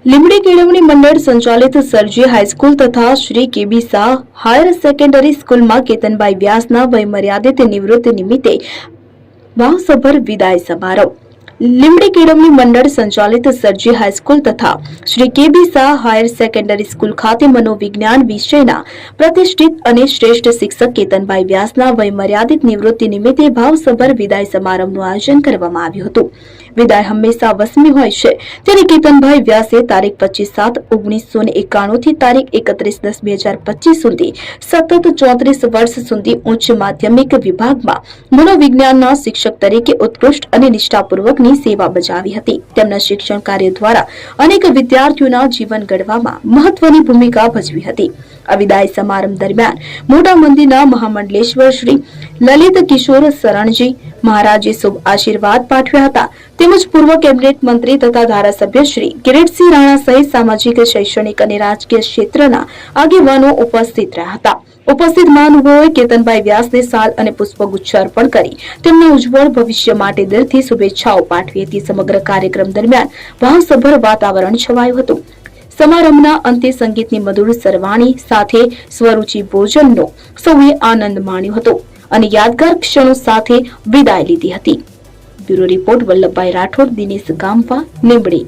લીંબડી કેળવણી મંડળ સંચાલિત સરજી હાઈસ્કૂલ તથા Shri KB Shah higher secondary સ્કૂલમાં કેતનભાઈ વ્યાસના વયમર્યાદિત નિવૃત્તિ નિમિત્તે ભાવસભર વિદાય સમારોહ. લીંબડી કેળવણી મંડળ સંચાલિત સરજી હાઈસ્કૂલ તથા Shri KB Shah higher secondary school ખાતે મનોવિજ્ઞાન વિષયના પ્રતિષ્ઠિત અને શ્રેષ્ઠ શિક્ષક કેતનભાઈ વ્યાસના વયમર્યાદિત નિવૃત્તિ નિમિત્તે ભાવસભર વિદાય સમારંભનું આયોજન કરવામાં આવ્યું હતું. વિદાય હંમેશા વસમી હોય છે ત્યારે કેતનભાઈ વ્યાસે તારીખ 25/7/1991 થી તારીખ 31/10/2025 સુધી સતત 34 વર્ષ સુધી ઉચ્ચ માધ્યમિક વિભાગમાં મનોવિજ્ઞાનના શિક્ષક તરીકે ઉત્કૃષ્ટ અને નિષ્ઠાપૂર્વકની સેવા બજાવી હતી. તેમના શિક્ષણ કાર્ય દ્વારા અનેક વિદ્યાર્થીઓના જીવન ઘડવામાં મહત્વની ભૂમિકા ભજવી હતી. આ વિદાય સમારંભ દરમિયાન મોટા મંદિરના મહામંડલેશ્વર શ્રી લલિત કિશોર શરણજી મહારાજે શુભ આશીર્વાદ પાઠવ્યા હતા. તેમજ પૂર્વ કેબિનેટ મંત્રી તથા ધારાસભ્ય શ્રી કિરીટસિંહ રાણા સહિત સામાજિક, શૈક્ષણિક અને રાજકીય ક્ષેત્રના આગેવાનો ઉપસ્થિત રહ્યા હતા. ઉપસ્થિત મહાનુભાવોએ કેતનભાઈ વ્યાસને શાલ અને પુષ્પગુચ્છ અર્પણ કરી તેમના ઉજ્જવળ ભવિષ્ય માટે દિલથી શુભેચ્છાઓ પાઠવી હતી. સમગ્ર કાર્યક્રમ દરમિયાન ભાવસભર વાતાવરણ છવાયું હતું. સમારંભના અંતે સંગીતની મધુર સરવાણી સાથે સ્વરૂચિ ભોજનનો સૌએ આનંદ માણ્યો હતો અને યાદગાર ક્ષણો સાથે વિદાય લીધી હતી. Bureau report Vallabhbhai Rathod, Dinesh ગામવા, Limbdi.